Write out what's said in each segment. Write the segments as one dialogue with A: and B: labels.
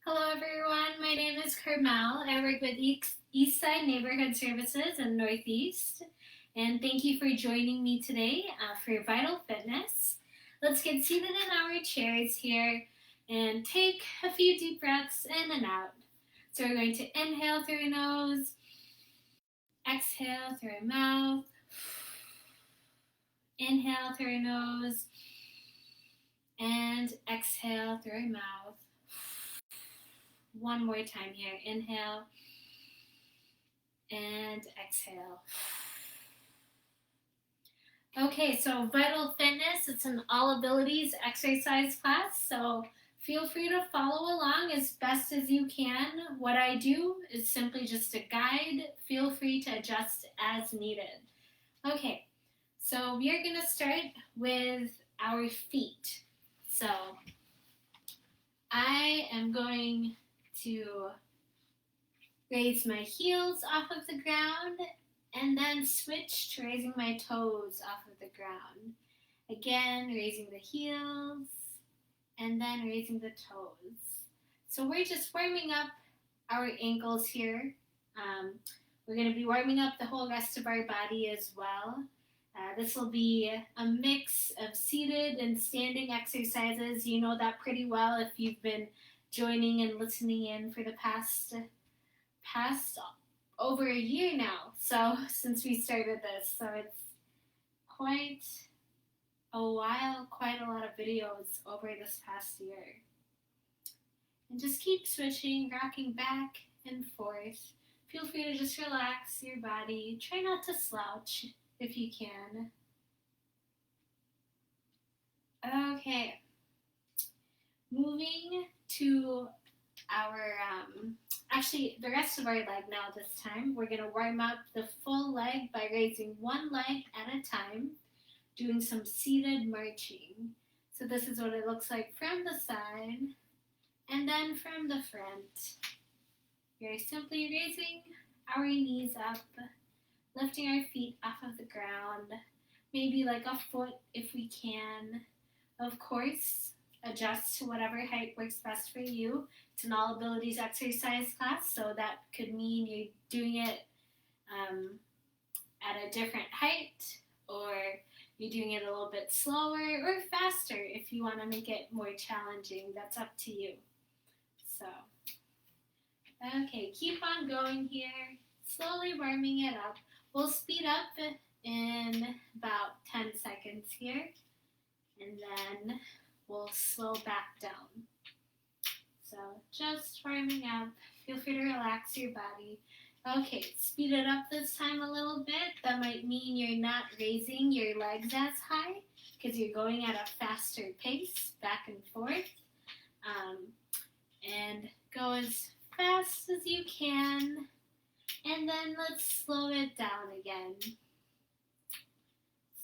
A: Hello everyone, my name is Carmel. I work with Eastside Neighborhood Services in Northeast. And thank you for joining me today for Vital Fitness. Let's get seated in our chairs here and take a few deep breaths in and out. So we're going to inhale through your nose, exhale through your mouth, inhale through your nose, and exhale through your mouth. One more time here. Inhale and exhale. Okay, so Vital Fitness, it's an all abilities exercise class, so feel free to follow along as best as you can. What I do is simply just a guide. Feel free to adjust as needed. Okay, so we are going to start with our feet. So I am going to raise my heels off of the ground and then switch to raising my toes off of the ground. Again, raising the heels and then raising the toes. So we're just warming up our ankles here. We're going to be warming up the whole rest of our body as well. This will be a mix of seated and standing exercises. You know that pretty well if you've been joining and listening in for the past over a year now. So since we started this, so it's quite a while, quite a lot of videos over this past year. And just keep switching, rocking back and forth. Feel free to just relax your body. Try not to slouch if you can. Okay. Moving to our, actually the rest of our leg now this time. We're going to warm up the full leg by raising one leg at a time, doing some seated marching. So this is what it looks like from the side and then from the front. We're simply raising our knees up, lifting our feet off of the ground, maybe like a foot if we can. Of course, adjust to whatever height works best for you. It's an all abilities exercise class, so that could mean you're doing it at a different height, or you're doing it a little bit slower or faster if you want to make it more challenging. That's up to you. So, okay, keep on going here, slowly warming it up. We'll speed up in about 10 seconds here, and then we'll slow back down. So just warming up. Feel free to relax your body. Okay, speed it up this time a little bit. That might mean you're not raising your legs as high because you're going at a faster pace, back and forth. And go as fast as you can. And then let's slow it down again.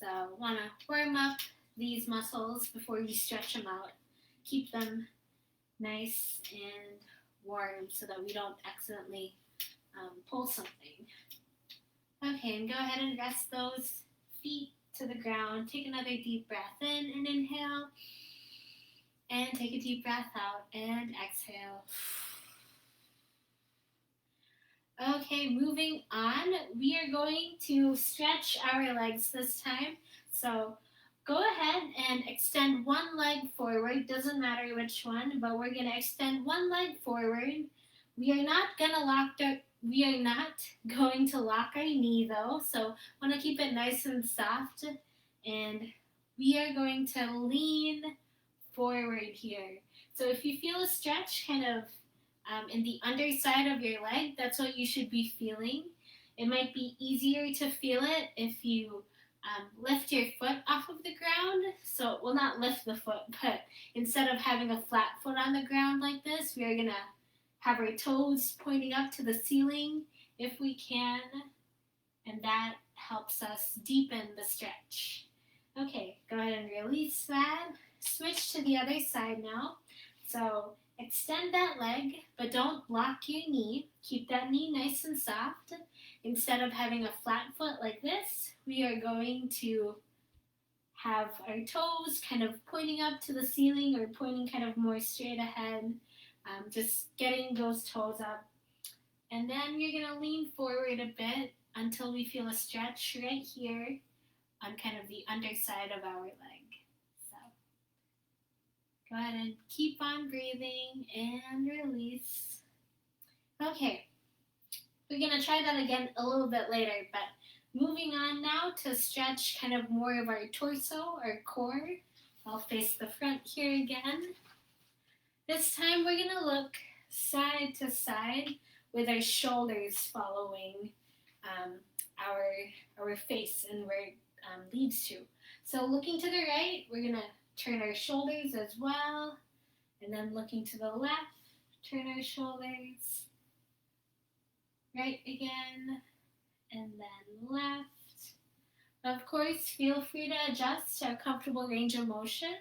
A: So want to warm up these muscles before you stretch them out. Keep them nice and warm so that we don't accidentally pull something. Okay, and go ahead and rest those feet to the ground. Take another deep breath in and inhale. And take a deep breath out and exhale. Okay, moving on. We are going to stretch our legs this time. So go ahead and extend one leg forward. Doesn't matter which one, but we're going to extend one leg forward. We are not going to lock our knee though. So want to keep it nice and soft. And we are going to lean forward here. So if you feel a stretch kind of in the underside of your leg, that's what you should be feeling. It might be easier to feel it if you lift your foot off of the ground. So, well, not lift the foot, but instead of having a flat foot on the ground like this, we are going to have our toes pointing up to the ceiling if we can, and that helps us deepen the stretch. Okay, go ahead and release that. Switch to the other side now. So extend that leg, but don't lock your knee. Keep that knee nice and soft. Instead of having a flat foot like this, we are going to have our toes kind of pointing up to the ceiling or pointing kind of more straight ahead. Just getting those toes up. And then you're going to lean forward a bit until we feel a stretch right here on kind of the underside of our leg. So go ahead and keep on breathing and release. Okay, we're going to try that again a little bit later, but moving on now to stretch kind of more of our torso, our core. I'll face the front here again. This time we're going to look side to side with our shoulders following our face and where it leads to. So looking to the right, we're going to turn our shoulders as well. And then looking to the left, turn our shoulders. Right again, and then left. Of course, feel free to adjust to a comfortable range of motion.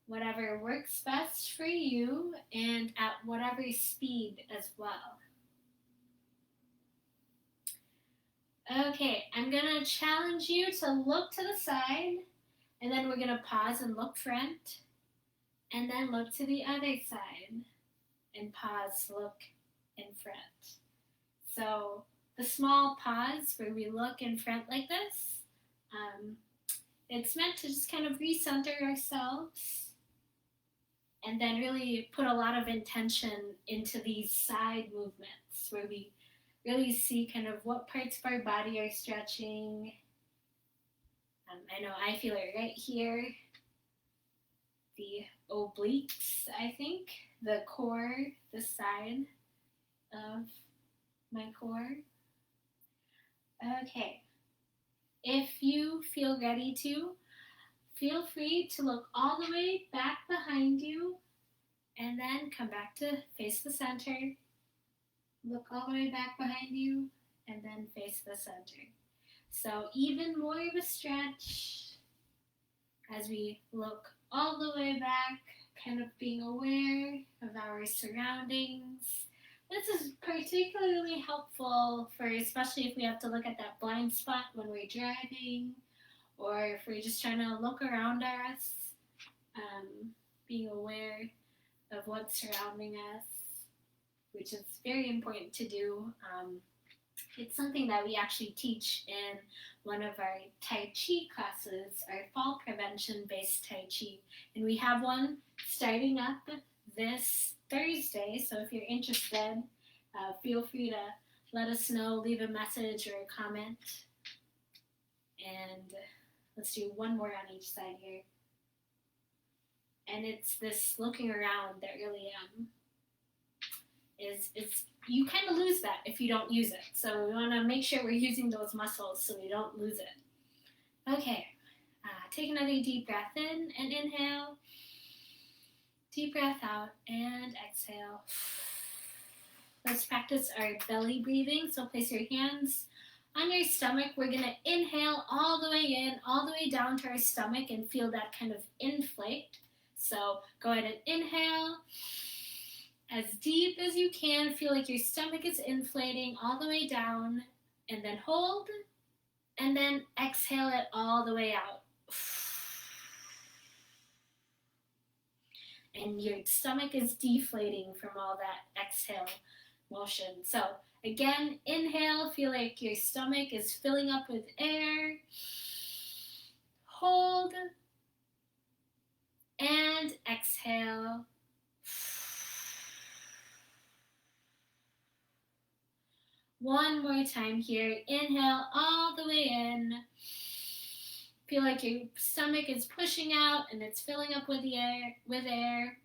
A: Whatever works best for you and at whatever speed as well. Okay, I'm going to challenge you to look to the side, and then we're going to pause and look front, and then look to the other side, and pause, look in front. So the small pause where we look in front like this, it's meant to just kind of recenter ourselves and then really put a lot of intention into these side movements where we really see kind of what parts of our body are stretching. I know I feel it right here. The obliques, I think, the core, the side of my core. Okay, if you feel ready to, feel free to look all the way back behind you and then come back to face the center. Look all the way back behind you and then face the center. So even more of a stretch as we look all the way back, kind of being aware of our surroundings. This is particularly helpful for, especially if we have to look at that blind spot when we're driving, or if we're just trying to look around us, being aware of what's surrounding us, which is very important to do. It's something that we actually teach in one of our Tai Chi classes, our fall prevention-based Tai Chi. And we have one starting up this Thursday, so if you're interested, feel free to let us know, leave a message or a comment. And let's do one more on each side here. And it's this looking around that really it's you kind of lose that if you don't use it. So we want to make sure we're using those muscles so we don't lose it. Okay, take another deep breath in and inhale. Deep breath out and exhale. Let's practice our belly breathing. So place your hands on your stomach. We're going to inhale all the way in, all the way down to our stomach and feel that kind of inflate. So go ahead and inhale as deep as you can. Feel like your stomach is inflating all the way down, and then hold, and then exhale it all the way out. And your stomach is deflating from all that exhale motion. So again, inhale, feel like your stomach is filling up with air. Hold, and exhale. One more time here. Inhale all the way in. Feel like your stomach is pushing out and it's filling up with air.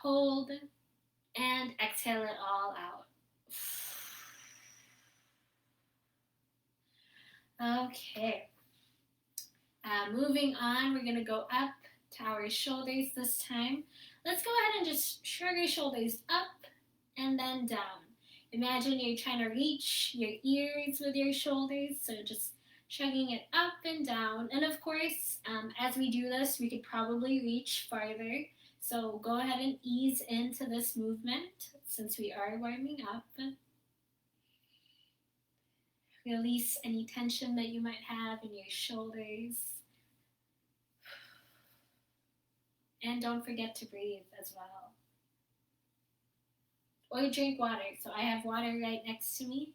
A: Hold and exhale it all out. Okay. Moving on, we're going to go up to our shoulders this time. Let's go ahead and just shrug our shoulders up and then down. Imagine you're trying to reach your ears with your shoulders, so just shrugging it up and down. And of course, as we do this, we could probably reach farther. So go ahead and ease into this movement since we are warming up. Release any tension that you might have in your shoulders. And don't forget to breathe as well. or drink water. So I have water right next to me.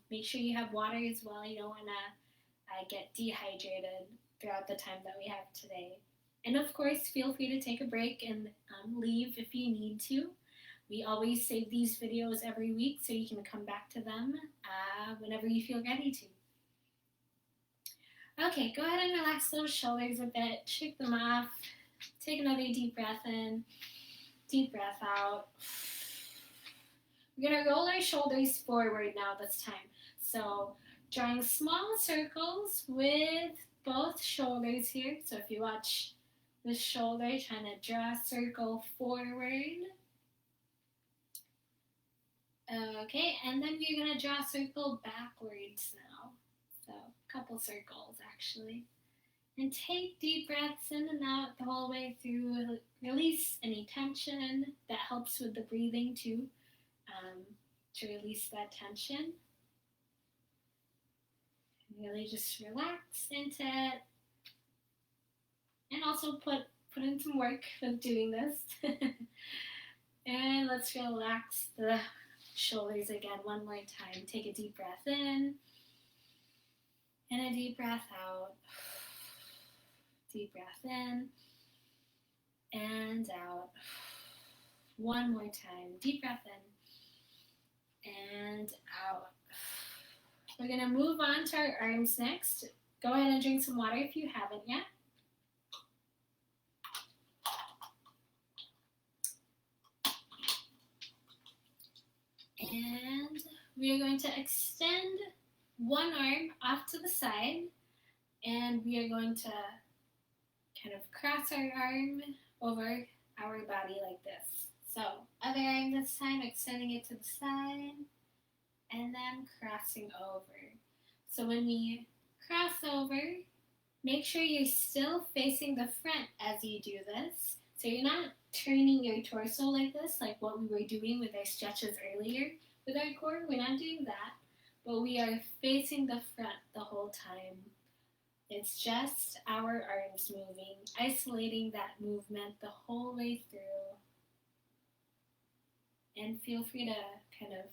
A: Make sure you have water as well. You don't want to get dehydrated throughout the time that we have today. And of course, feel free to take a break and leave if you need to. We always save these videos every week so you can come back to them whenever you feel ready to. Okay, go ahead and relax those shoulders a bit, shake them off, take another deep breath in, deep breath out. We're gonna roll our shoulders forward now this time. So drawing small circles with both shoulders here. So if you watch the shoulder, trying to draw a circle forward. Okay, and then you're gonna draw a circle backwards now. So a couple circles actually. And take deep breaths in and out the whole way through. Release any tension. That helps with the breathing too, to release that tension. Really just relax into it. And also put in some work with doing this. And let's relax the shoulders again one more time. Take a deep breath in and a deep breath out. Deep breath in and out. One more time. Deep breath in and out. We're going to move on to our arms next. Go ahead and drink some water if you haven't yet. And we are going to extend one arm off to the side, and we are going to kind of cross our arm over our body like this. So other arm this time, extending it to the side, and then crossing over. So when we cross over, make sure you're still facing the front as you do this. So you're not turning your torso like this, like what we were doing with our stretches earlier with our core. We're not doing that, but we are facing the front the whole time. It's just our arms moving, isolating that movement the whole way through. And feel free to kind of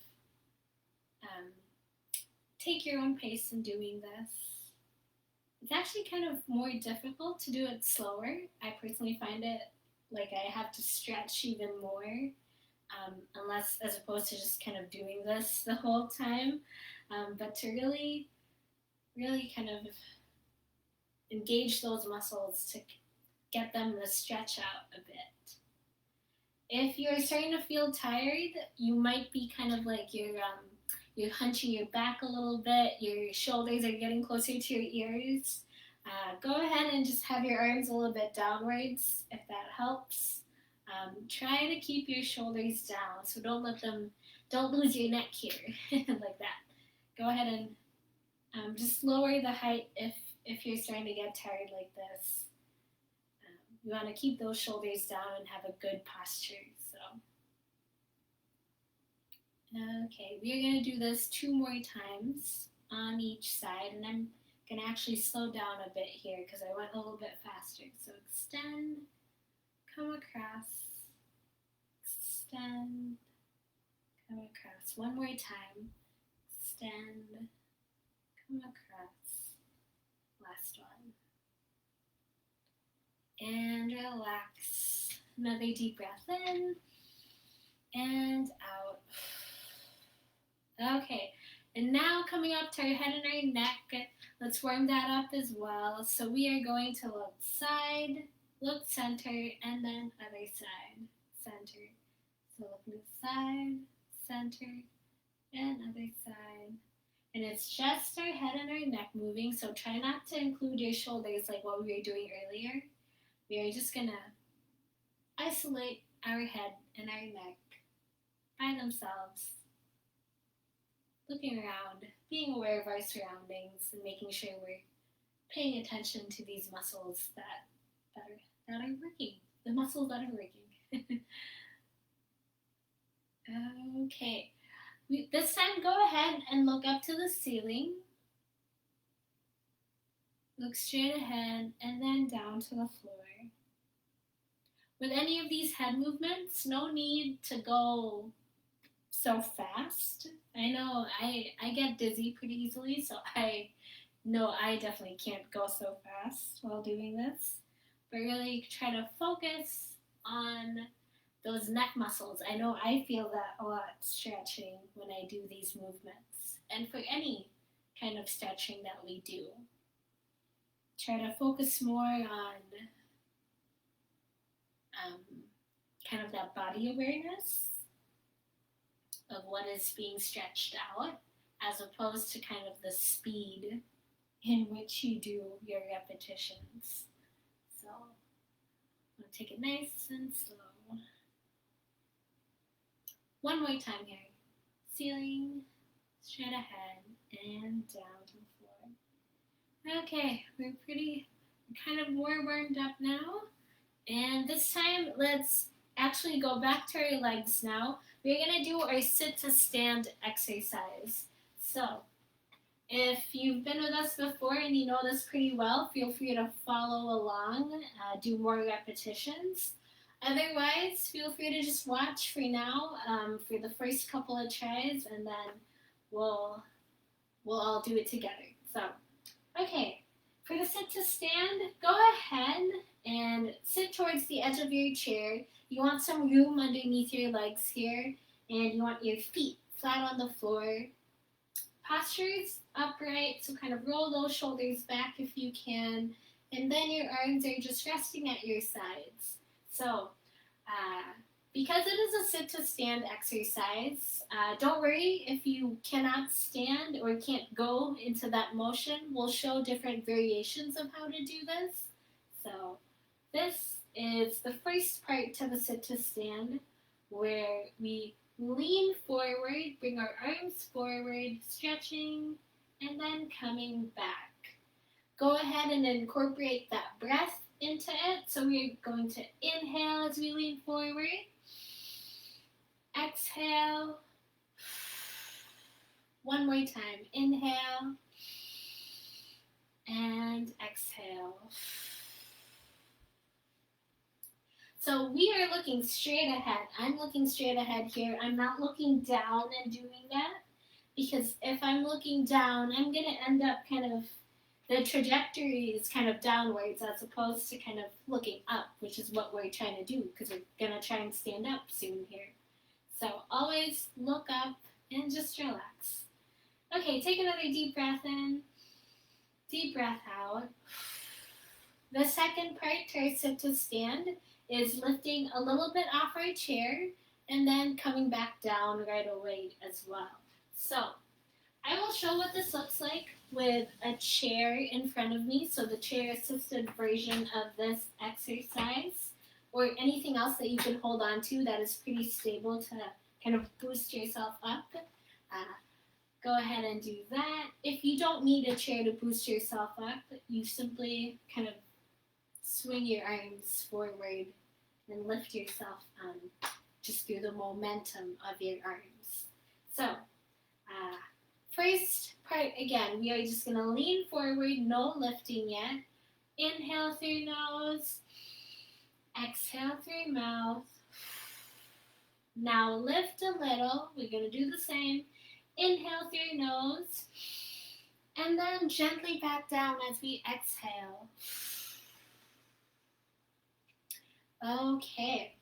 A: take your own pace in doing this. It's actually kind of more difficult to do it slower. I personally find it like I have to stretch even more, unless as opposed to just kind of doing this the whole time. But to really kind of engage those muscles to get them to stretch out a bit. If you're starting to feel tired, you might be kind of like you're hunching your back a little bit, your shoulders are getting closer to your ears. Go ahead and just have your arms a little bit downwards if that helps. Try to keep your shoulders down, so don't lose your neck here like that. Go ahead and just lower the height if you're starting to get tired like this. You want to keep those shoulders down and have a good posture. Okay, we are going to do this 2 more times on each side, and I'm going to actually slow down a bit here because I went a little bit faster. So extend, come across, extend, come across. One more time. Extend, come across. Last one. And relax. Another deep breath in and out. Okay, and now coming up to our head and our neck, let's warm that up as well. So we are going to look side, look center, and then other side, center. So looking side, center, and other side. And it's just our head and our neck moving, so try not to include your shoulders like what we were doing earlier. We are just going to isolate our head and our neck by themselves. Looking around, being aware of our surroundings, and making sure we're paying attention to these muscles that are working, the muscles that are working. Okay, this time go ahead and look up to the ceiling. Look straight ahead and then down to the floor. With any of these head movements, no need to go so fast. I know I get dizzy pretty easily, so I know I definitely can't go so fast while doing this. But really try to focus on those neck muscles. I know I feel that a lot stretching when I do these movements. And for any kind of stretching that we do, try to focus more on um, kind of that body awareness of what is being stretched out, as opposed to kind of the speed in which you do your repetitions. So I'm going to take it nice and slow. One more time here. Ceiling, straight ahead, and down to the floor. Okay, we're kind of more warmed up now. And this time, let's actually go back to our legs now. We're going to do our sit to stand exercise. So, if you've been with us before and you know this pretty well, feel free to follow along, do more repetitions. Otherwise, feel free to just watch for now for the first couple of tries, and then we'll all do it together. So, okay, for the sit to stand, go ahead and sit towards the edge of your chair. You want some room underneath your legs here, and you want your feet flat on the floor. Posture's upright, so kind of roll those shoulders back if you can, and then your arms are just resting at your sides. So, because it is a sit to stand exercise, don't worry if you cannot stand or can't go into that motion. We'll show different variations of how to do this. So, this is the first part to the sit to stand, where we lean forward, bring our arms forward, stretching, and then coming back. Go ahead and incorporate that breath into it. So we're going to inhale as we lean forward. Exhale. One more time. Inhale. And exhale. So we are looking straight ahead. I'm looking straight ahead here. I'm not looking down and doing that, because if I'm looking down, I'm going to end up kind of, the trajectory is kind of downwards as opposed to kind of looking up, which is what we're trying to do, because we're going to try and stand up soon here. So always look up and just relax. Okay, take another deep breath in, deep breath out. The second part to our sit to stand is lifting a little bit off our chair and then coming back down right away as well. So I will show what this looks like with a chair in front of me, so the chair assisted version of this exercise, or anything else that you can hold on to that is pretty stable to kind of boost yourself up. Go ahead and do that. If you don't need a chair to boost yourself up, you simply kind of swing your arms forward and lift yourself just through the momentum of your arms. So, first part, again, we are just going to lean forward, no lifting yet. Inhale through nose, exhale through mouth. Now lift a little. We're going to do the same. Inhale through nose, and then gently back down as we exhale. Okay,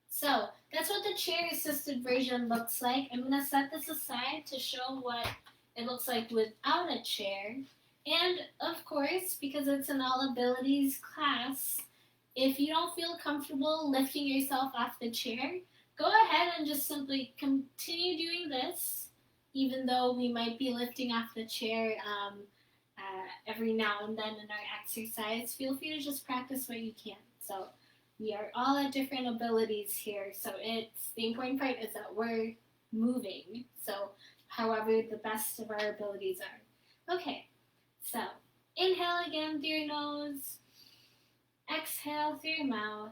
A: so that's what the chair-assisted version looks like. I'm going to set this aside to show what it looks like without a chair. And, of course, because it's an all-abilities class, if you don't feel comfortable lifting yourself off the chair, go ahead and just simply continue doing this, even though we might be lifting off the chair every now and then in our exercise. Feel free to just practice what you can. So we are all at different abilities here, so the important part is that we're moving, so however the best of our abilities are. Okay, so inhale again through your nose, exhale through your mouth.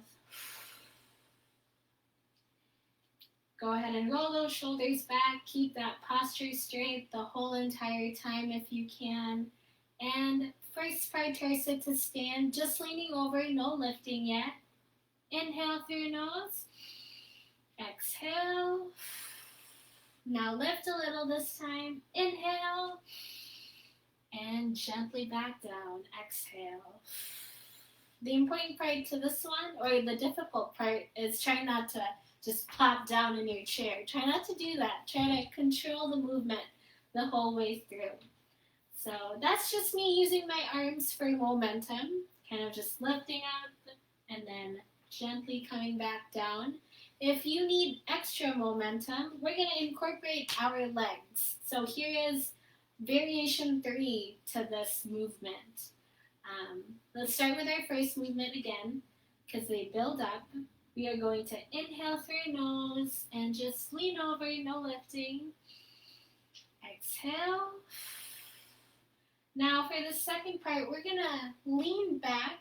A: Go ahead and roll those shoulders back, keep that posture straight the whole entire time if you can. And first part to our sit to stand, just leaning over, no lifting yet. Inhale through your nose, exhale, Now lift a little this time. Inhale. And gently back down. Exhale. The important part to this one, or the difficult part, is try not to just plop down in your chair. Try not to do that. Try to control the movement the whole way through. So that's just me using my arms for momentum, kind of just lifting up and then gently coming back down. If you need extra momentum, we're going to incorporate our legs. So here is variation 3 to this movement. Let's start with our first movement again, because they build up. We are going to inhale through your nose and just lean over, no lifting. Exhale. Now for the second part, we're going to lean back.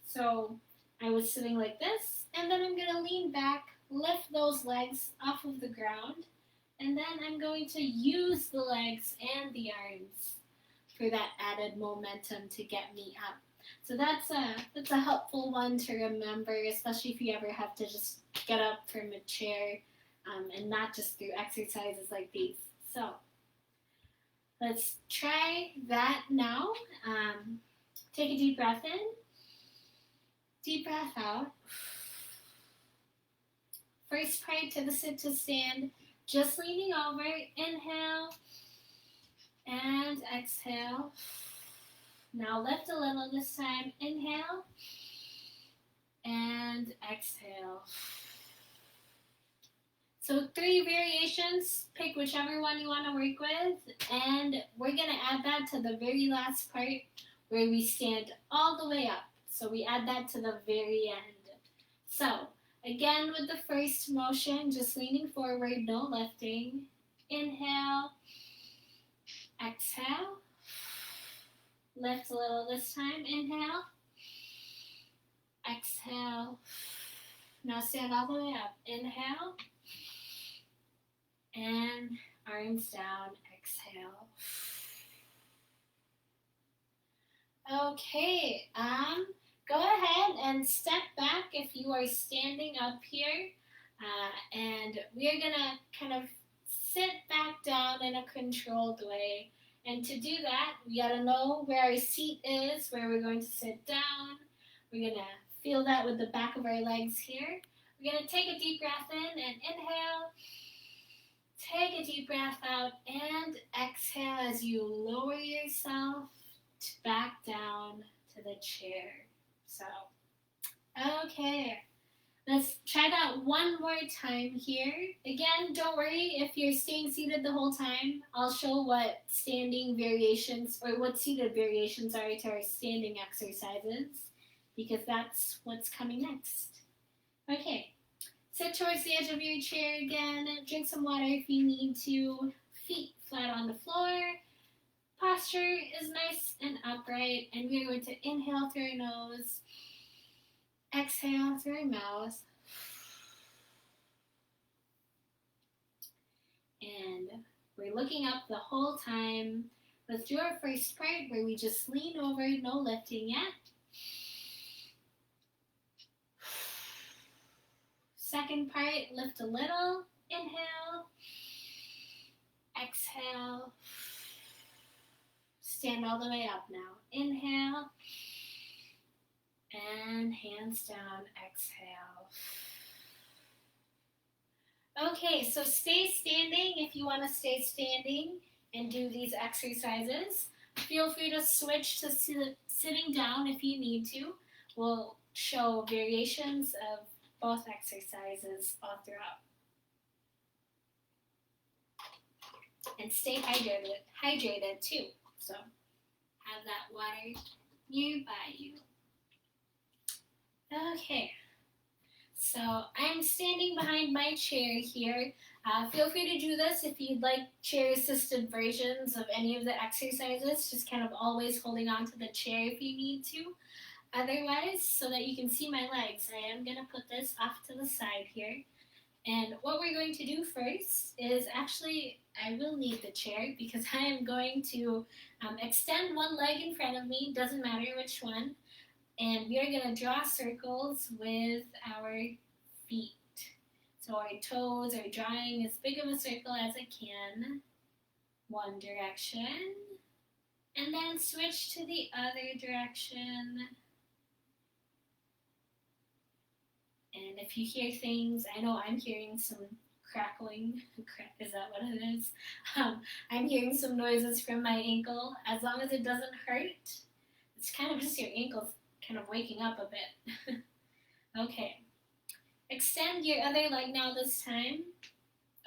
A: So I was sitting like this, and then I'm going to lean back, lift those legs off of the ground, and then I'm going to use the legs and the arms for that added momentum to get me up. So that's a helpful one to remember, especially if you ever have to just get up from a chair and not just through exercises like these. So let's try that now. Take a deep breath in, deep breath out. First part to the sit to stand, just leaning over. Inhale and exhale. Now lift a little this time. Inhale and exhale. So 3 variations, pick whichever one you want to work with, and we're going to add that to the very last part where we stand all the way up. So we add that to the very end. So again with the first motion, just leaning forward, no lifting. Inhale, exhale. Lift a little this time. Inhale, exhale. Now stand all the way up. Inhale, and arms down. Exhale. Okay, go ahead and step back if you are standing up here, and we are gonna kind of sit back down in a controlled way. And to do that, we gotta know where our seat is, where we're going to sit down. We're gonna feel that with the back of our legs here. We're gonna take a deep breath in and inhale. Take a deep breath out and exhale as you lower yourself back down to the chair. So, okay. Let's try that one more time here. Again, don't worry if you're staying seated the whole time. I'll show what standing variations or what seated variations are to our standing exercises, because that's what's coming next. Okay, sit towards the edge of your chair again. Drink some water if you need to. Feet flat on the floor. Posture is nice and upright, and we are going to inhale through our nose. Exhale through our mouth. And we're looking up the whole time. Let's do our first part where we just lean over, no lifting yet. Second part, lift a little. Inhale. Exhale. Stand all the way up now. Inhale. And hands down, exhale. Okay, so stay standing if you want to stay standing and do these exercises. Feel free to switch to sitting down if you need to. We'll show variations of both exercises all throughout. And stay hydrated too. So have that water nearby you. Okay, so I'm standing behind my chair here. Feel free to do this if you'd like chair-assisted versions of any of the exercises. Just kind of always holding on to the chair if you need to. Otherwise, so that you can see my legs, I am going to put this off to the side here. And what we're going to do first is actually, I will need the chair because I am going to extend one leg in front of me, doesn't matter which one. And we are going to draw circles with our feet. So our toes are drawing as big of a circle as I can. One direction. And then switch to the other direction. And if you hear things, I know I'm hearing some crackling. Is that what it is? I'm hearing some noises from my ankle. As long as it doesn't hurt, it's kind of just your ankles kind of waking up a bit. Okay. Extend your other leg now this time.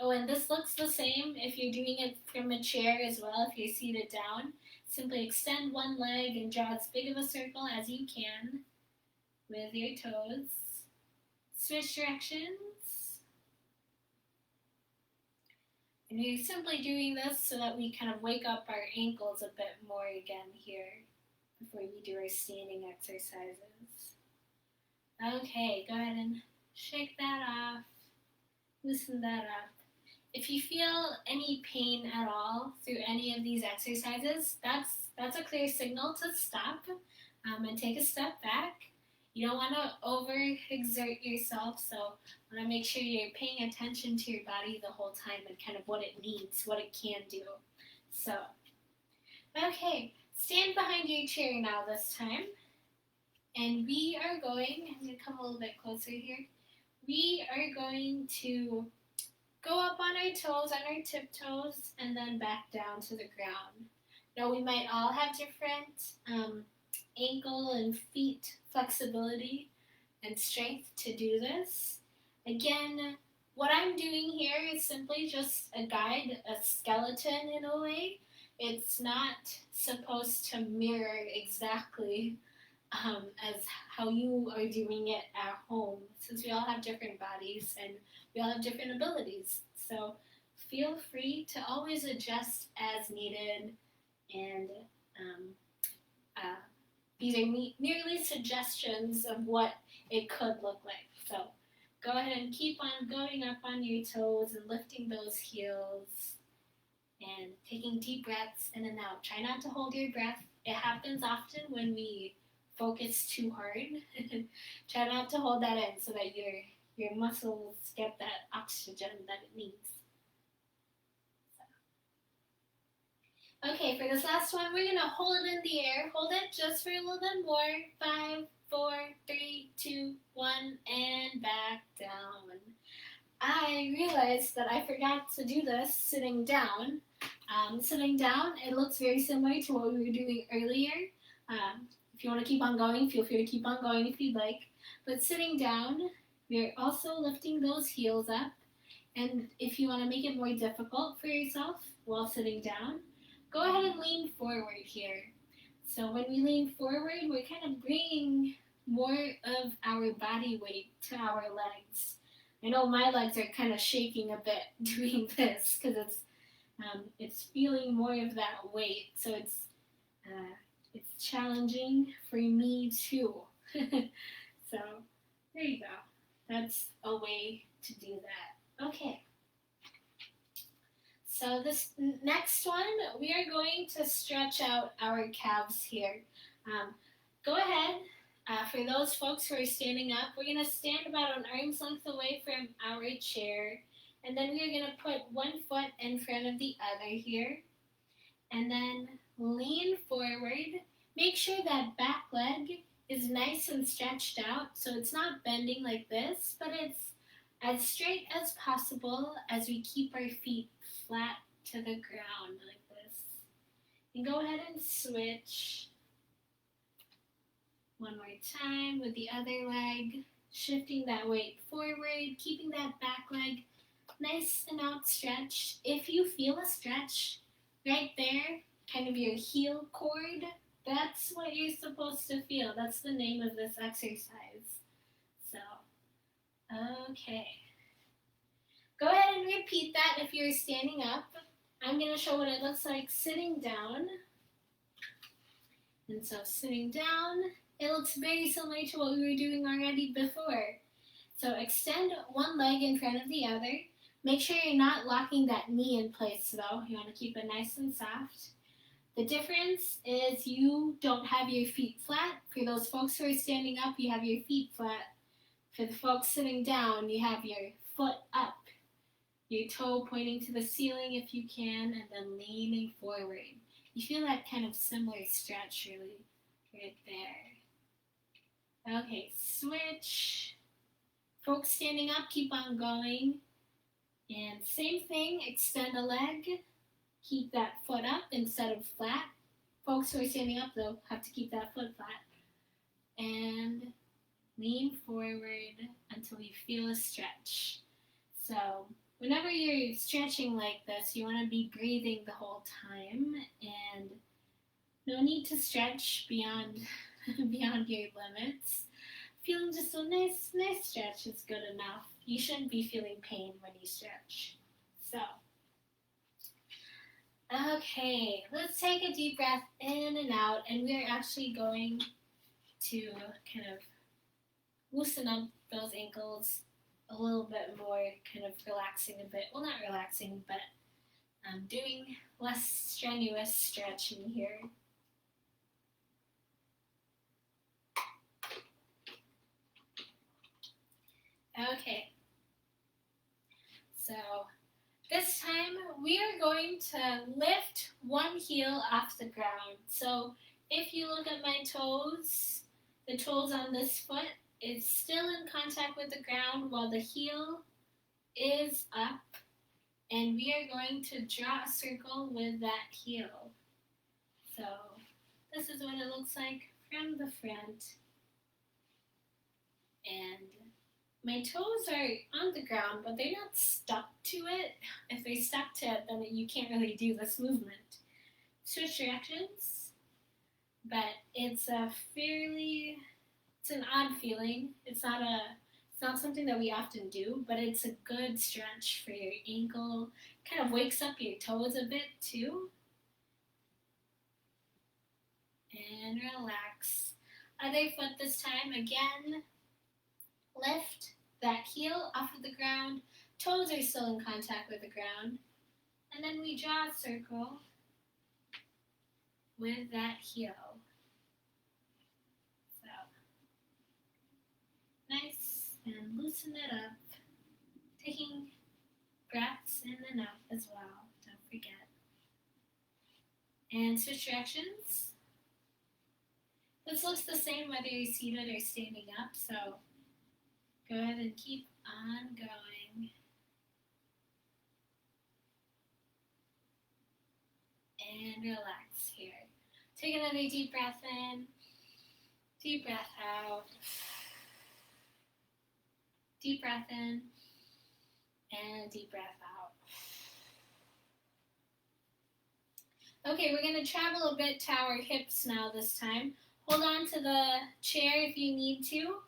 A: Oh, and this looks the same if you're doing it from a chair as well, if you're seated down. Simply extend one leg and draw as big of a circle as you can with your toes. Switch directions. And you're simply doing this so that we kind of wake up our ankles a bit more again here before we do our standing exercises. Okay, go ahead and shake that off. Loosen that up. If you feel any pain at all through any of these exercises, that's a clear signal to stop and take a step back. You don't want to overexert yourself, so you want to make sure you're paying attention to your body the whole time and kind of what it needs, what it can do. So, okay, stand behind your chair now this time. And we are going, I'm going to come a little bit closer here. We are going to go up on our toes, on our tiptoes, and then back down to the ground. Now we might all have different ankle and feet flexibility and strength to do this. Again, what I'm doing here is simply just a guide, a skeleton in a way. It's not supposed to mirror exactly as how you are doing it at home, since we all have different bodies and we all have different abilities. So feel free to always adjust as needed, and these are merely suggestions of what it could look like. So go ahead and keep on going up on your toes and lifting those heels and taking deep breaths in and out. Try not to hold your breath. It happens often when we focus too hard. Try not to hold that in so that your muscles get that oxygen that it needs. Okay, for this last one, we're going to hold it in the air. Hold it just for a little bit more. 5, 4, 3, 2, 1, and back down. I realized that I forgot to do this sitting down. Sitting down, it looks very similar to what we were doing earlier. If you want to keep on going, feel free to keep on going if you'd like. But sitting down, we're also lifting those heels up. And if you want to make it more difficult for yourself while sitting down, go ahead and lean forward here. So when we lean forward, we're kind of bringing more of our body weight to our legs. I know my legs are kind of shaking a bit doing this because it's feeling more of that weight. So it's challenging for me too. So there you go. That's a way to do that. Okay. So this next one, we are going to stretch out our calves here. Go ahead. For those folks who are standing up, we're going to stand about an arm's length away from our chair. And then we're going to put one foot in front of the other here. And then lean forward. Make sure that back leg is nice and stretched out, so it's not bending like this, but it's as straight as possible as we keep our feet flat to the ground like this. And go ahead and switch. One more time with the other leg, shifting that weight forward, keeping that back leg nice and outstretched. If you feel a stretch right there, kind of your heel cord, that's what you're supposed to feel. That's the name of this exercise. So, okay. Go ahead and repeat that if you're standing up. I'm going to show what it looks like sitting down. And so sitting down, it looks very similar to what we were doing already before. So extend one leg in front of the other. Make sure you're not locking that knee in place though. You want to keep it nice and soft. The difference is you don't have your feet flat. For those folks who are standing up, you have your feet flat. For the folks sitting down, you have your foot up. Your toe pointing to the ceiling if you can, and then leaning forward. You feel that kind of similar stretch really right there. Okay, switch. Folks standing up, keep on going. And same thing, extend a leg. Keep that foot up instead of flat. Folks who are standing up though have to keep that foot flat. And lean forward until you feel a stretch. So whenever you're stretching like this, you want to be breathing the whole time, and no need to stretch beyond beyond your limits. Feeling just a nice stretch is good enough. You shouldn't be feeling pain when you stretch. So, okay, let's take a deep breath in and out, and we are actually going to kind of loosen up those ankles a little bit more, kind of relaxing a bit. Well, not relaxing, but doing less strenuous stretching here. Okay, so this time we are going to lift one heel off the ground. So if you look at my toes, the toes on this foot is still in contact with the ground while the heel is up, and we are going to draw a circle with that heel. So this is what it looks like from the front, and my toes are on the ground, but they're not stuck to it. If they stuck to it, then you can't really do this movement. Switch directions, but it's an odd feeling. It's not something that we often do, but it's a good stretch for your ankle. Kind of wakes up your toes a bit too. And relax. Other foot this time, again. Lift that heel off of the ground. Toes are still in contact with the ground. And then we draw a circle with that heel. So, nice, and loosen it up. Taking breaths in and out as well, don't forget. And switch directions. This looks the same whether you're seated or standing up, so go ahead and keep on going. And relax here. Take another deep breath in, deep breath out, deep breath in, and deep breath out. Okay, we're going to travel a bit to our hips now this time. Hold on to the chair if you need to.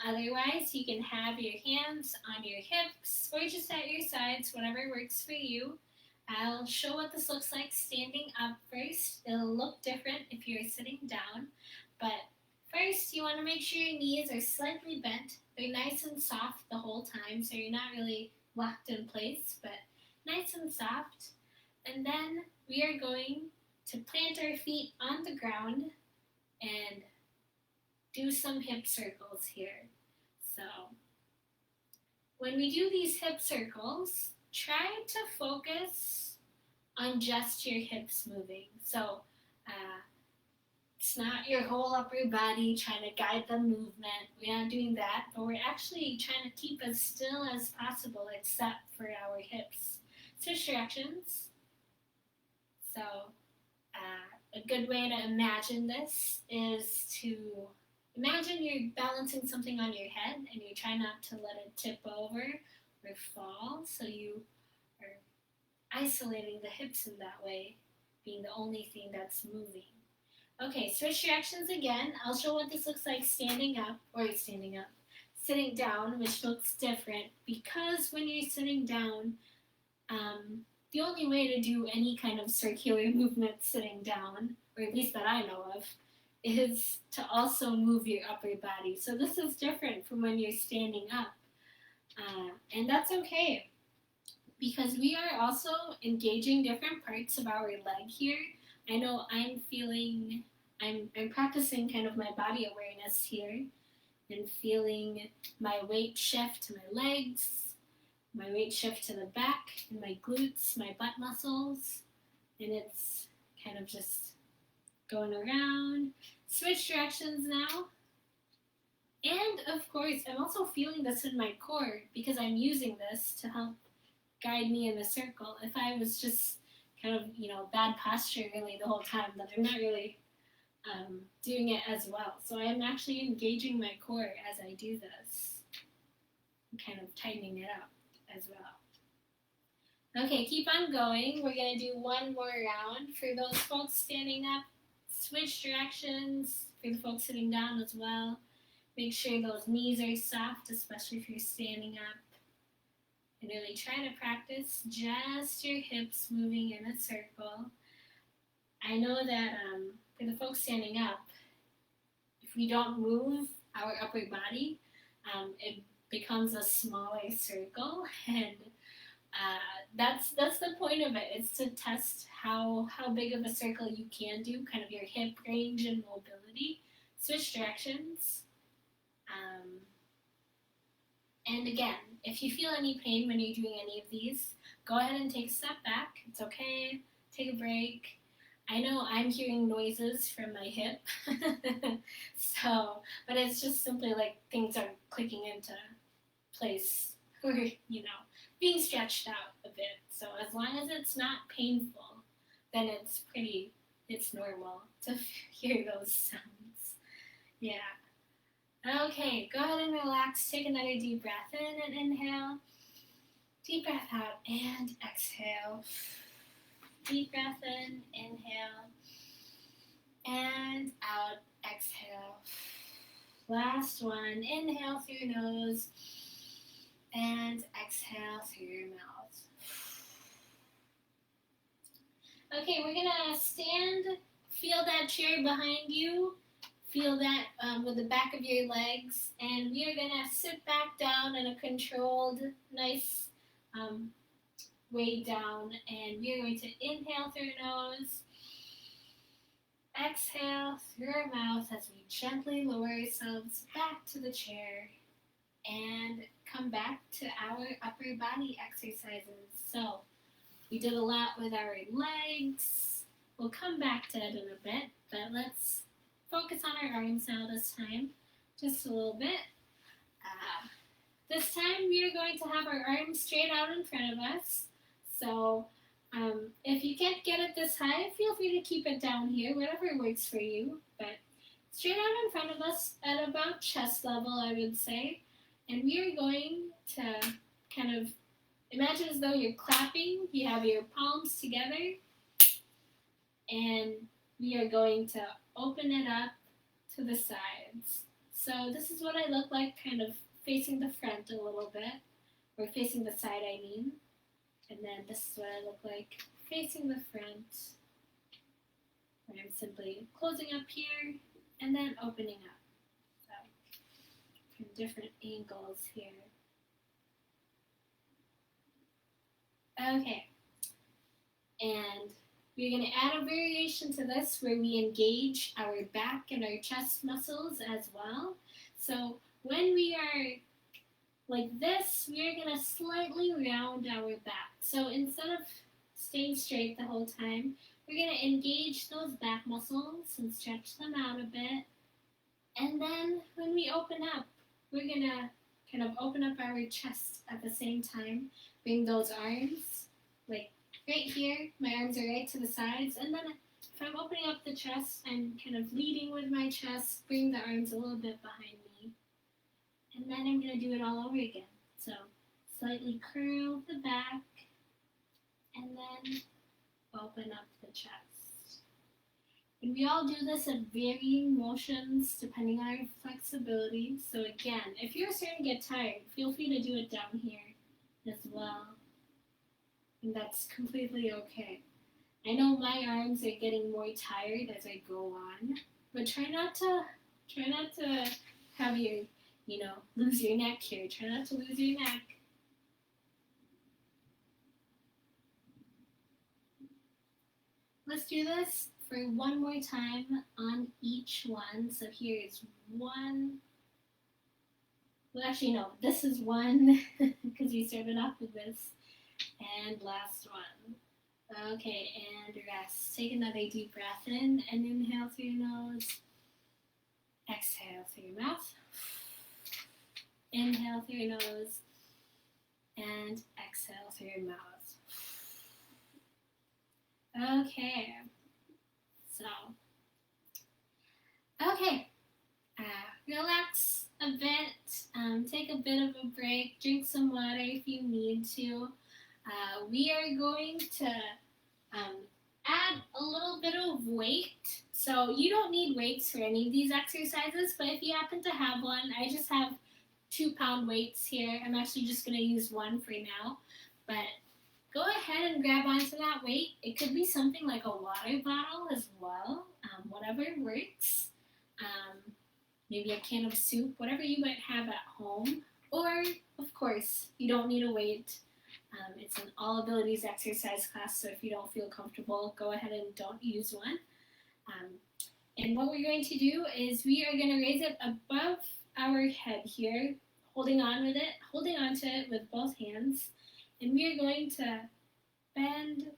A: Otherwise, you can have your hands on your hips or just at your sides, whatever works for you. I'll show what this looks like standing up first. It'll look different if you're sitting down, but first you want to make sure your knees are slightly bent. They're nice and soft the whole time, so you're not really locked in place, but nice and soft. And then we are going to plant our feet on the ground and do some hip circles here. So when we do these hip circles, try to focus on just your hips moving. So it's not your whole upper body trying to guide the movement. We're not doing that, but we're actually trying to keep as still as possible except for our hips. Switch directions. So a good way to imagine this is to imagine you're balancing something on your head and you try not to let it tip over or fall, so you are isolating the hips in that way, being the only thing that's moving. Okay, switch directions again. I'll show what this looks like sitting down, which looks different because when you're sitting down, the only way to do any kind of circular movement sitting down, or at least that I know of, is to also move your upper body. So this is different from when you're standing up. And that's okay, because we are also engaging different parts of our leg here. I know I'm practicing kind of my body awareness here and feeling my weight shift to my legs, my weight shift to the back and my glutes, my butt muscles, and it's kind of just going around. Switch directions now. And of course, I'm also feeling this in my core because I'm using this to help guide me in a circle. If I was just kind of, bad posture really the whole time, then I'm not really doing it as well. So I'm actually engaging my core as I do this, and kind of tightening it up as well. Okay, keep on going. We're going to do one more round. For those folks standing up, switch directions. For the folks sitting down as well, make sure those knees are soft, especially if you're standing up. And really try to practice just your hips moving in a circle. I know that for the folks standing up, if we don't move our upper body, it becomes a smaller circle, and that's the point of it. It's to test how big of a circle you can do, kind of your hip range and mobility. Switch directions. And again, if you feel any pain when you're doing any of these, go ahead and take a step back. It's okay. Take a break. I know I'm hearing noises from my hip, but it's just simply like things are clicking into place, or being stretched out a bit. So as long as it's not painful, then it's normal to hear those sounds. Yeah. Okay, go ahead and relax. Take another deep breath in and inhale. Deep breath out and exhale. Deep breath in, inhale, and out, exhale. Last one, inhale through your nose and exhale through your mouth. Okay, we're gonna stand, feel that chair behind you, feel that with the back of your legs, and we are gonna sit back down in a controlled, nice way down, and we are going to inhale through your nose, exhale through our mouth as we gently lower ourselves back to the chair and come back to our upper body exercises. So we did a lot with our legs. We'll come back to it in a bit, but let's focus on our arms now this time, just a little bit. This time we are going to have our arms straight out in front of us. So if you can't get it this high, feel free to keep it down here, whatever works for you. But straight out in front of us at about chest level, I would say. And we are going to kind of imagine as though you're clapping. You have your palms together. And we are going to open it up to the sides. So this is what I look like, kind of facing the front a little bit. Or facing the side, I mean. And then this is what I look like facing the front, where I'm simply closing up here and then opening up. So from different angles here. Okay. And we're going to add a variation to this where we engage our back and our chest muscles as well. So when we are like this, we're going to slightly round our back. So instead of staying straight the whole time, we're going to engage those back muscles and stretch them out a bit. And then when we open up, we're going to kind of open up our chest at the same time. Bring those arms, like right here. My arms are right to the sides. And then if I'm opening up the chest, I'm kind of leading with my chest. Bring the arms a little bit behind me. And then I'm going to do it all over again. So slightly curl the back and then open up the chest. And we all do this at varying motions depending on our flexibility. So again, if you're starting to get tired, feel free to do it down here as well. And that's completely okay. I know my arms are getting more tired as I go on, but try not to have your lose your neck here. Try not to lose your neck. Let's do this for one more time on each one. So here is 1, Well, actually, no. This is one because we started off with this. And last one. Okay, and rest. Take another deep breath in and inhale through your nose. Exhale through your mouth. Inhale through your nose. And exhale through your mouth. Okay. So, okay. Relax a bit. Take a bit of a break. Drink some water if you need to. We are going to add a little bit of weight. So you don't need weights for any of these exercises, but if you happen to have one, I just have 2 pound weights here. I'm actually just going to use one for now, but go ahead and grab onto that weight. It could be something like a water bottle as well, whatever works. Maybe a can of soup, whatever you might have at home. Or, of course, you don't need a weight. It's an all abilities exercise class, so if you don't feel comfortable, go ahead and don't use one. And what we're going to do is we are going to raise it above our head here, holding on to it with both hands, and we are going to bend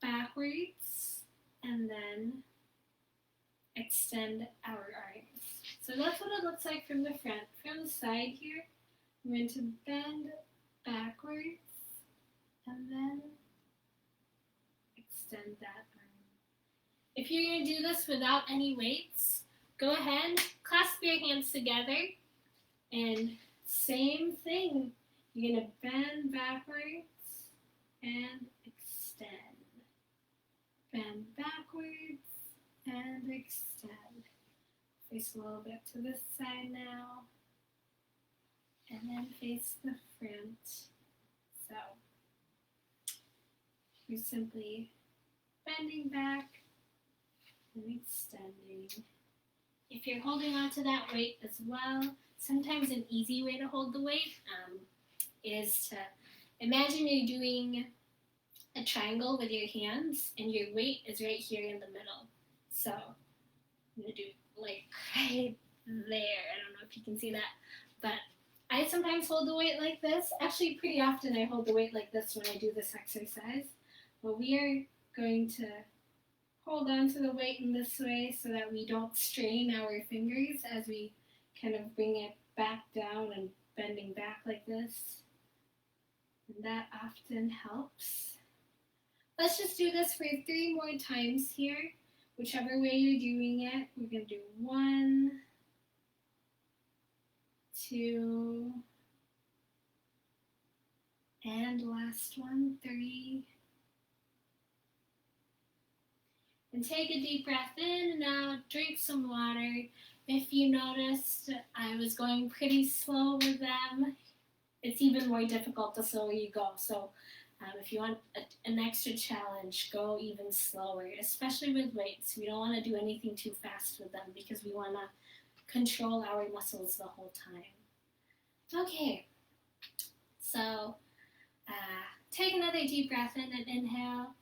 A: backwards and then extend our arms. So that's what it looks like from the front. From the side here, I'm going to bend backwards and then extend that arm. If you're going to do this without any weights, go ahead, clasp your hands together, and same thing. You're going to bend backwards and extend. Bend backwards and extend. Face a little bit to this side now, and then face the front. So you're simply bending back and extending. If you're holding on to that weight as well, sometimes an easy way to hold the weight is to imagine you're doing a triangle with your hands and your weight is right here in the middle. So I'm going to do like right there. I don't know if you can see that, but I sometimes hold the weight like this. Actually, pretty often I hold the weight like this when I do this exercise. But we are going to hold on to the weight in this way so that we don't strain our fingers as we kind of bring it back down and bending back like this. And that often helps. Let's just do this for 3 more times here. Whichever way you're doing it, we're going to do 1, 2, and last one, 3. And take a deep breath in and out, drink some water. If you noticed, I was going pretty slow with them. It's even more difficult the slower you go. So if you want an extra challenge, go even slower, especially with weights. We don't want to do anything too fast with them because we want to control our muscles the whole time. Okay, so take another deep breath in and inhale.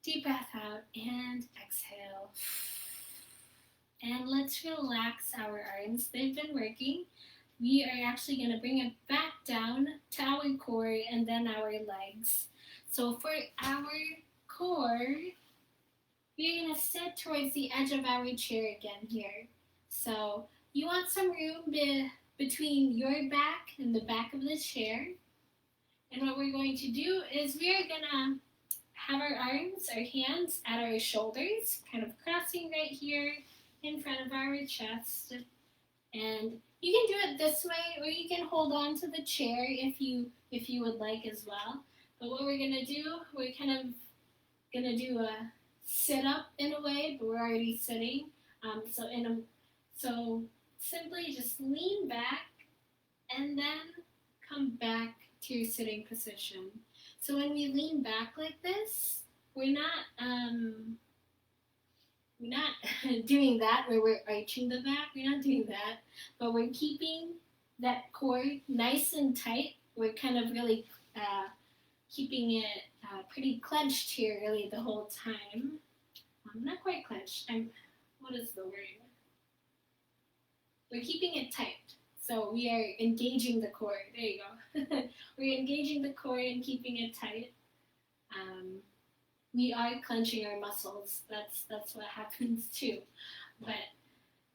A: Deep breath out and exhale. And let's relax our arms. They've been working. We are actually going to bring it back down to our core and then our legs. So for our core, we're going to sit towards the edge of our chair again here. So you want some room between your back and the back of the chair. And what we're going to do is we're going to have our arms, our hands at our shoulders, kind of crossing right here in front of our chest. And you can do it this way, or you can hold on to the chair if you would like as well. But what we're gonna do, we're kind of gonna do a sit up in a way, but we're already sitting. So simply just lean back and then come back to your sitting position. So when we lean back like this, we're not doing that where we're arching the back. We're not doing that, but we're keeping that core nice and tight. We're kind of really keeping it pretty clenched here really the whole time. Not quite clenched. What is the word? We're keeping it tight. So we are engaging the core. There you go. We're engaging the core and keeping it tight. Um, we are clenching our muscles. That's what happens too. But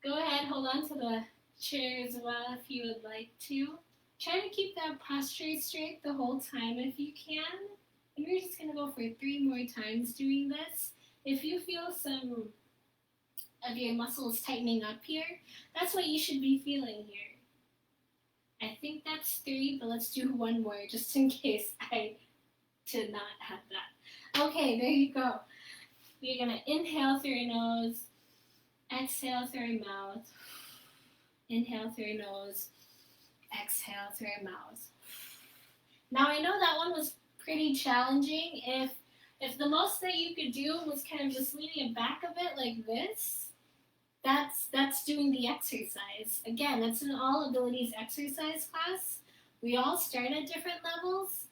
A: go ahead, hold on to the chair as well if you would like to. Try to keep that posture straight the whole time if you can. And we're just going to go for 3 more times doing this. If you feel some of your muscles tightening up here, that's what you should be feeling here. I think that's 3, but let's do 1 more just in case I did not have that. Okay, there you go. We're going to inhale through your nose, exhale through your mouth, inhale through your nose, exhale through your mouth. Now I know that one was pretty challenging. If the most that you could do was kind of just leaning it back a bit like this, that's doing the exercise. Again, it's an all abilities exercise class. We all start at different levels,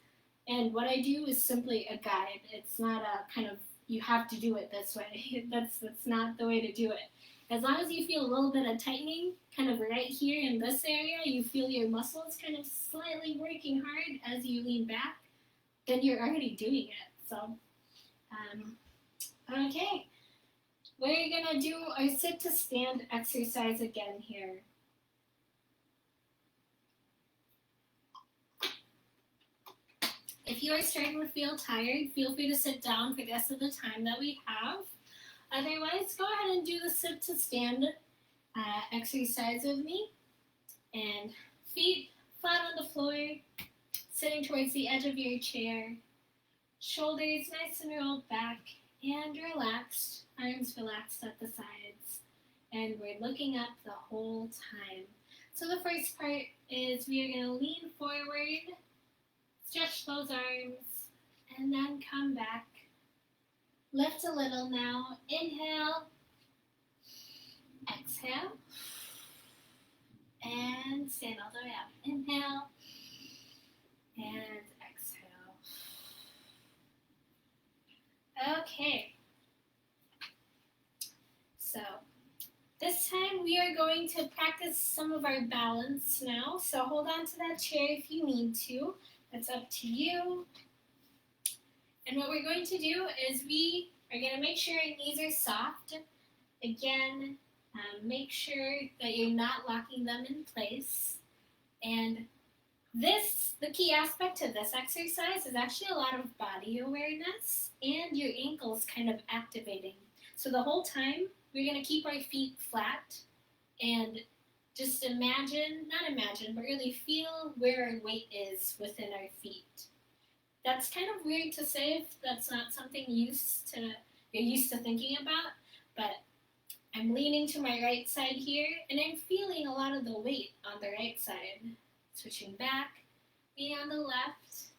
A: and what I do is simply a guide. It's not a kind of you have to do it this way. That's not the way to do it. As long as you feel a little bit of tightening, kind of right here in this area, you feel your muscles kind of slightly working hard as you lean back, then you're already doing it. So, okay. We're gonna do our sit to stand exercise again here. If you are starting to feel tired, feel free to sit down for the rest of the time that we have. Otherwise, go ahead and do the sit to stand exercise with me. And feet flat on the floor, sitting towards the edge of your chair. Shoulders nice and rolled back and relaxed. Arms relaxed at the sides. And we're looking up the whole time. So the first part is we are going to lean forward, stretch those arms, and then come back. Lift a little now. Inhale. Exhale. And stand all the way up. Inhale. And exhale. Okay. So, this time we are going to practice some of our balance now. So hold on to that chair if you need to. That's up to you. And what we're going to do is we are going to make sure our knees are soft. Again, make sure that you're not locking them in place. And the key aspect of this exercise is actually a lot of body awareness and your ankles kind of activating. So the whole time, we're going to keep our feet flat and just not imagine, but really feel where our weight is within our feet. That's kind of weird to say if that's not something you're used to thinking about, but I'm leaning to my right side here, and I'm feeling a lot of the weight on the right side. Switching back, being on the left,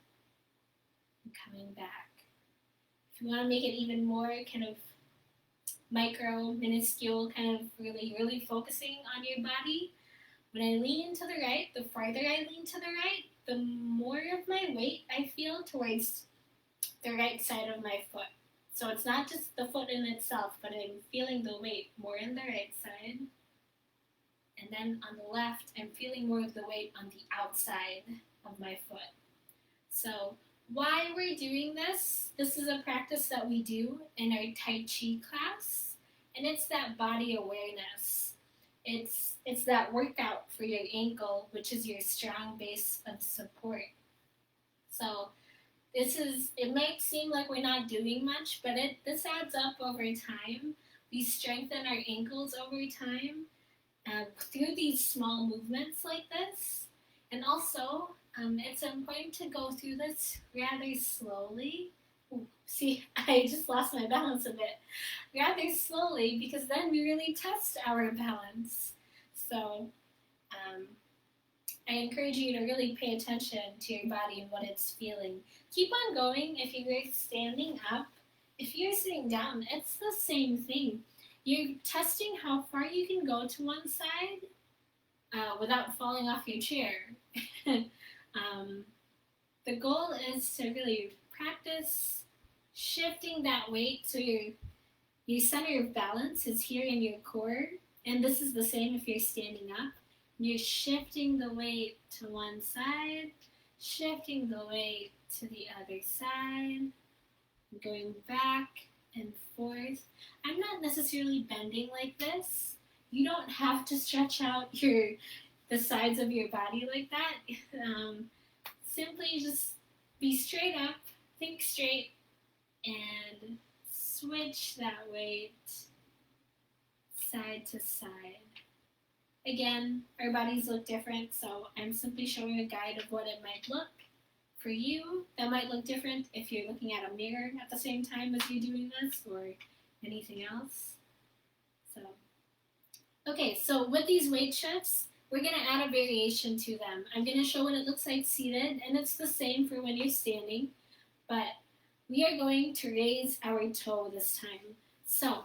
A: and coming back. If you want to make it even more kind of micro, minuscule, kind of really focusing on your body, when I lean to the right, the farther I lean to the right, the more of my weight I feel towards the right side of my foot. So it's not just the foot in itself, but I'm feeling the weight more in the right side. And then on the left, I'm feeling more of the weight on the outside of my foot. So why we're doing this is a practice that we do in our Tai Chi class, and it's that body awareness. It's that workout for your ankle, which is your strong base of support. So it might seem like we're not doing much, but this adds up over time. We strengthen our ankles over time through these small movements like this. And also, it's important to go through this rather slowly. Ooh, see, I just lost my balance a bit. Rather slowly, because then we really test our balance. So, I encourage you to really pay attention to your body and what it's feeling. Keep on going if you're standing up. If you're sitting down, it's the same thing. You're testing how far you can go to one side without falling off your chair. The goal is to really practice shifting that weight so your center of balance is here in your core, and this is the same if you're standing up. You're shifting the weight to one side, shifting the weight to the other side, going back and forth. I'm not necessarily bending like this. You don't have to stretch out the sides of your body like that. Simply just be straight up, think straight, and switch that weight side to side. Again, our bodies look different, so I'm simply showing a guide of what it might look. For you, that might look different if you're looking at a mirror at the same time as you're doing this or anything else. So with these weight shifts, we're going to add a variation to them. I'm going to show what it looks like seated, and it's the same for when you're standing, but we are going to raise our toe this time. So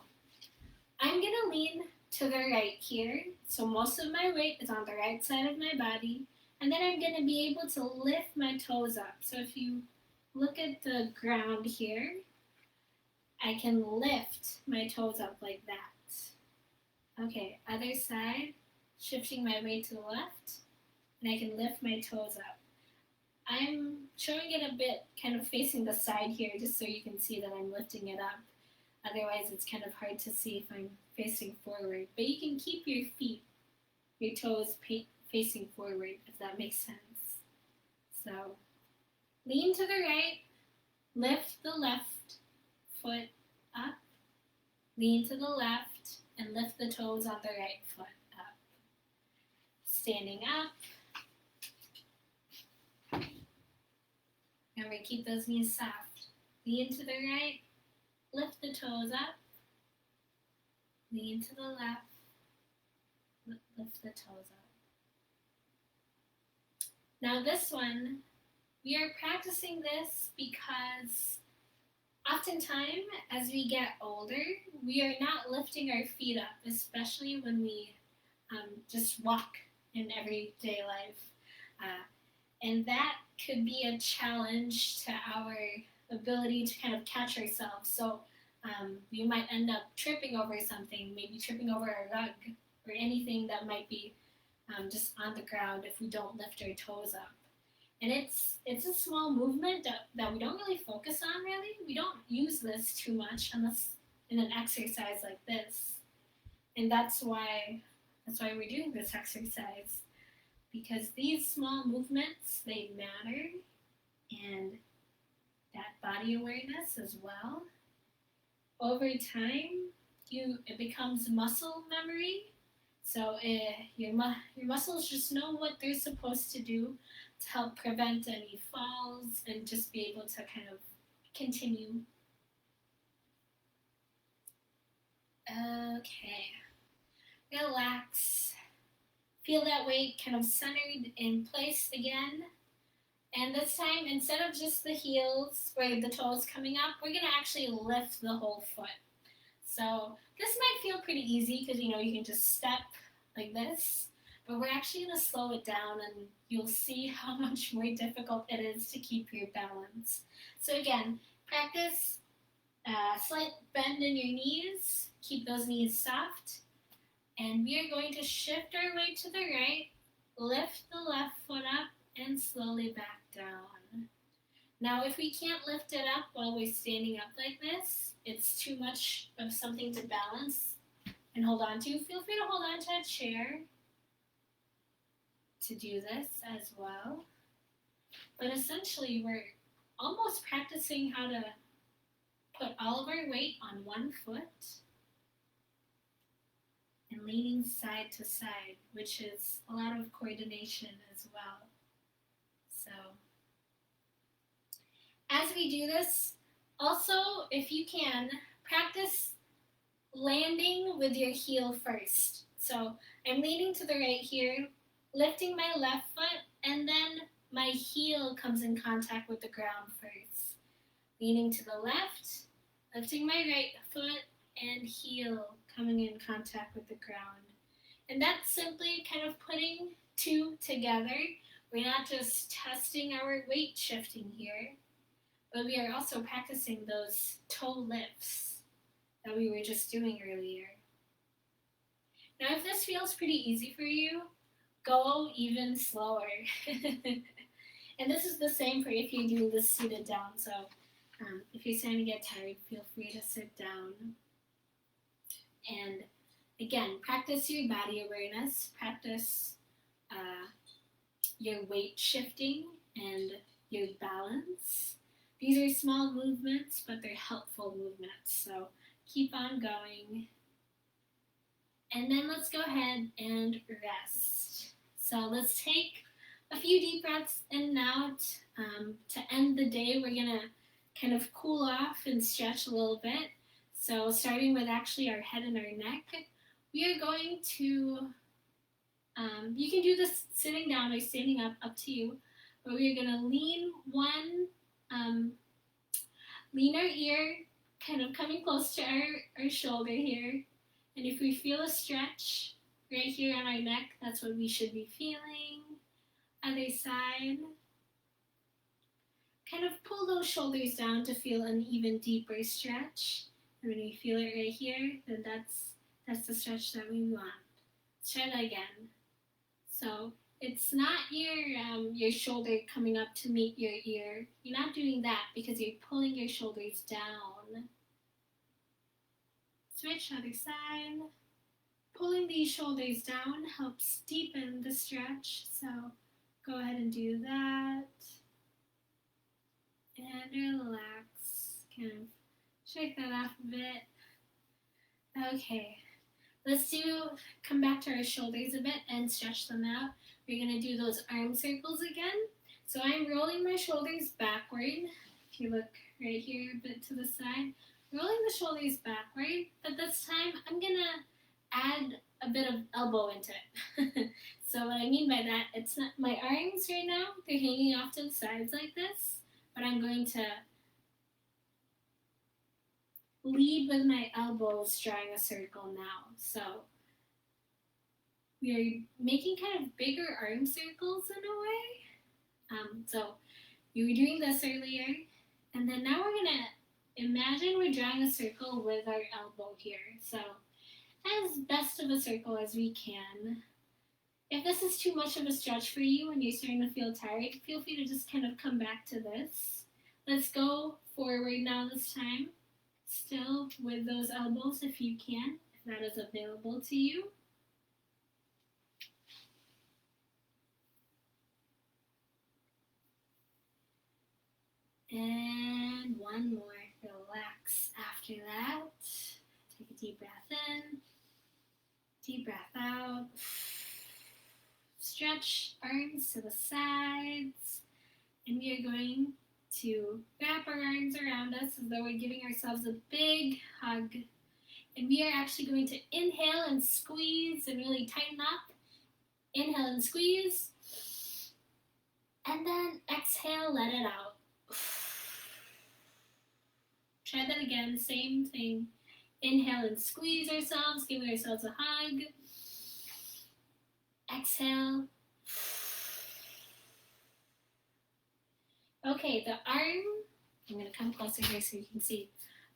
A: I'm going to lean to the right here, so most of my weight is on the right side of my body, and then I'm going to be able to lift my toes up. So if you look at the ground here, I can lift my toes up like that. Okay, other side, shifting my weight to the left, and I can lift my toes up. I'm showing it a bit kind of facing the side here just so you can see that I'm lifting it up. Otherwise, it's kind of hard to see if I'm facing forward. But you can keep your feet, your toes facing forward, if that makes sense. So, lean to the right, lift the left foot up, lean to the left, and lift the toes on the right foot up. Standing up. Remember, keep those knees soft. Lean to the right, lift the toes up, lean to the left, lift the toes up. Now this one, we are practicing this because oftentimes as we get older, we are not lifting our feet up, especially when we just walk in everyday life. And that could be a challenge to our ability to kind of catch ourselves. So we might end up tripping over something, maybe tripping over a rug or anything that might be just on the ground if we don't lift our toes up. And it's a small movement that we don't really focus on, really. We don't use this too much unless in an exercise like this. And that's why we're doing this exercise. Because these small movements, they matter, and that body awareness as well. Over time, it becomes muscle memory. So your muscles just know what they're supposed to do to help prevent any falls and just be able to kind of continue. Okay, relax. Feel that weight kind of centered in place again. And this time, instead of just the heels or the toes coming up, we're going to actually lift the whole foot. So this might feel pretty easy because, you can just step like this. But we're actually going to slow it down and you'll see how much more difficult it is to keep your balance. So again, practice a slight bend in your knees. Keep those knees soft. And we are going to shift our weight to the right, lift the left foot up, and slowly back down. Now, if we can't lift it up while we're standing up like this, it's too much of something to balance and hold on to. Feel free to hold on to a chair to do this as well. But essentially, we're almost practicing how to put all of our weight on one foot and leaning side to side, which is a lot of coordination as well. So, as we do this, also, if you can, practice landing with your heel first. So, I'm leaning to the right here, lifting my left foot, and then my heel comes in contact with the ground first. Leaning to the left, lifting my right foot, and heel coming in contact with the ground. And that's simply kind of putting two together. We're not just testing our weight shifting here, but we are also practicing those toe lifts that we were just doing earlier. Now, if this feels pretty easy for you, go even slower. And this is the same for if you're doing this seated down. So if you're starting to get tired, feel free to sit down. And again, practice your body awareness, practice your weight shifting and your balance. These are small movements, but they're helpful movements. So keep on going. And then let's go ahead and rest. So let's take a few deep breaths in and out. To end the day, we're going to kind of cool off and stretch a little bit. So starting with actually our head and our neck, we are going to, you can do this sitting down or standing up to you, but we are going to lean lean our ear, kind of coming close to our shoulder here. And if we feel a stretch right here on our neck, that's what we should be feeling. Other side. Kind of pull those shoulders down to feel an even deeper stretch. And when we feel it right here, then that's the stretch that we want. Let's try that again. So it's not your shoulder coming up to meet your ear. You're not doing that because you're pulling your shoulders down. Switch other side. Pulling these shoulders down helps deepen the stretch. So go ahead and do that. And relax. Kind of shake that off a bit. Okay. Let's come back to our shoulders a bit and stretch them out. We're going to do those arm circles again. So I'm rolling my shoulders backward. If you look right here a bit to the side, rolling the shoulders backward, but this time I'm going to add a bit of elbow into it. So what I mean by that, it's not my arms right now, they're hanging off to the sides like this, but I'm going to lead with my elbows drawing a circle now. So we are making kind of bigger arm circles in a way. So you were doing this earlier, and then now we're going to imagine we're drawing a circle with our elbow here. So as best of a circle as we can. If this is too much of a stretch for you and you're starting to feel tired, feel free to just kind of come back to this. Let's go forward now this time. Still with those elbows if you can, if that is available to you. And one more. Relax after that. Take a deep breath in. Deep breath out. Stretch arms to the sides. And we are going to wrap our arms around us as though we're giving ourselves a big hug. And we are actually going to inhale and squeeze and really tighten up. Inhale and squeeze. And then exhale, let it out. Try that again, same thing. Inhale and squeeze ourselves, giving ourselves a hug. Exhale. Okay, the arm, I'm going to come closer here so you can see.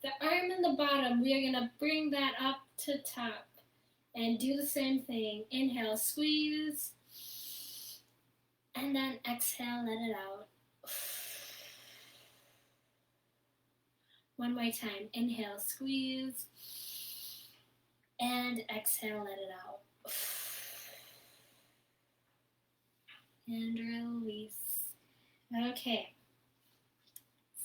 A: The arm and the bottom, we are going to bring that up to top and do the same thing. Inhale, squeeze, and then exhale, let it out. One more time. Inhale, squeeze, and exhale, let it out. And release. Okay.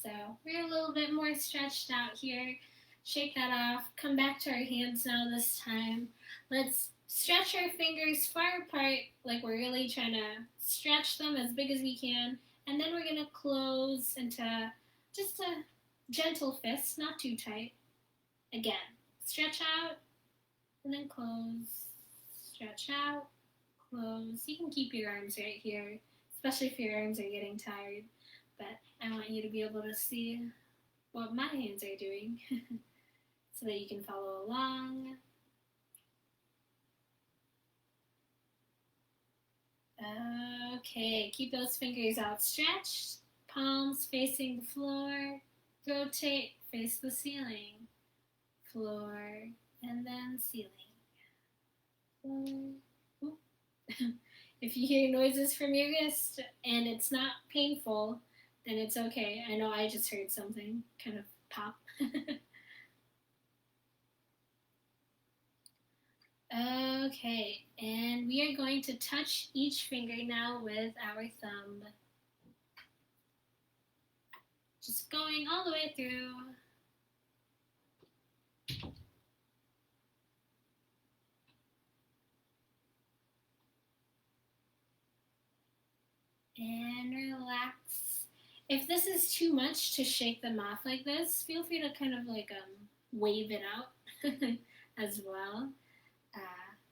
A: So we're a little bit more stretched out here. Shake that off. Come back to our hands now this time. Let's stretch our fingers far apart, like we're really trying to stretch them as big as we can. And then we're going to close into just a gentle fist, not too tight. Again, stretch out, and then close. Stretch out, close. You can keep your arms right here, especially if your arms are getting tired. But I want you to be able to see what my hands are doing so that you can follow along. Okay, keep those fingers outstretched, palms facing the floor. Rotate, face the ceiling. Floor, and then ceiling. Floor. If you hear noises from your wrist and it's not painful, then it's okay. I know I just heard something kind of pop. Okay, and we are going to touch each finger now with our thumb. Just going all the way through. And relax. If this is too much to shake them off like this, feel free to kind of like wave it out as well.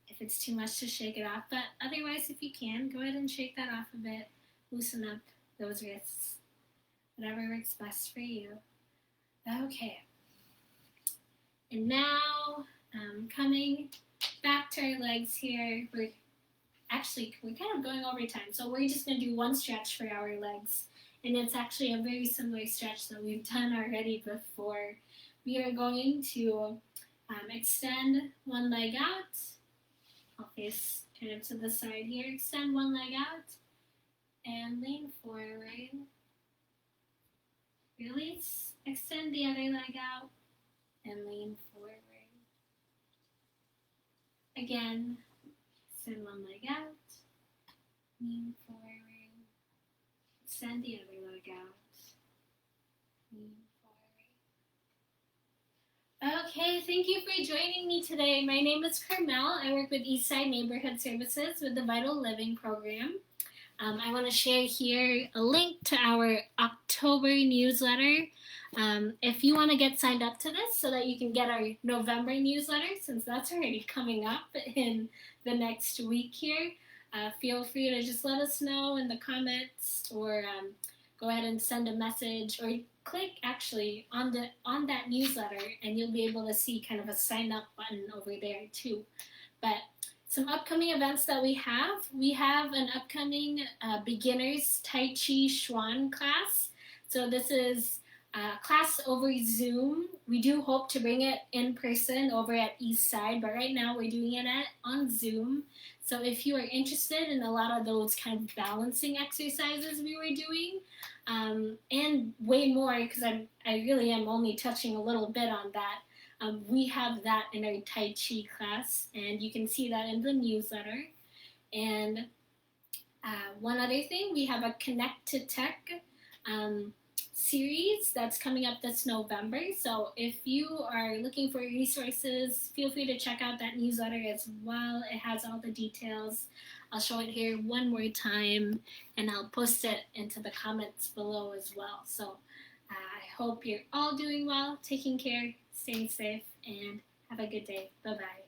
A: If it's too much to shake it off, but otherwise, if you can, go ahead and shake that off a bit. Loosen up those wrists. Whatever works best for you. Okay. And now, coming back to our legs here, we're kind of going over time. So we're just going to do one stretch for our legs. And it's actually a very similar stretch that we've done already before. We are going to extend one leg out. I'll face kind of to the side here. Extend one leg out and lean forward. Release. Extend the other leg out and lean forward. Again, extend one leg out, lean forward. Extend the other leg out, lean forward. Okay, thank you for joining me today. My name is Carmel. I work with Eastside Neighborhood Services with the Vital Living Program. I want to share here a link to our October newsletter. If you want to get signed up to this so that you can get our November newsletter, since that's already coming up in the next week here, feel free to just let us know in the comments or go ahead and send a message or click actually on that newsletter and you'll be able to see kind of a sign up button over there too. But some upcoming events that we have an upcoming beginners Tai Chi Chuan class. So this is a class over Zoom. We do hope to bring it in person over at Eastside, but right now we're doing it on Zoom. So if you are interested in a lot of those kind of balancing exercises we were doing, and way more, because I really am only touching a little bit on that, we have that in our Tai Chi class, and you can see that in the newsletter. And one other thing, we have a Connect to Tech series that's coming up this November. So if you are looking for resources, feel free to check out that newsletter as well. It has all the details. I'll show it here one more time, and I'll post it into the comments below as well. So I hope you're all doing well, taking care, staying safe, and have a good day. Bye-bye.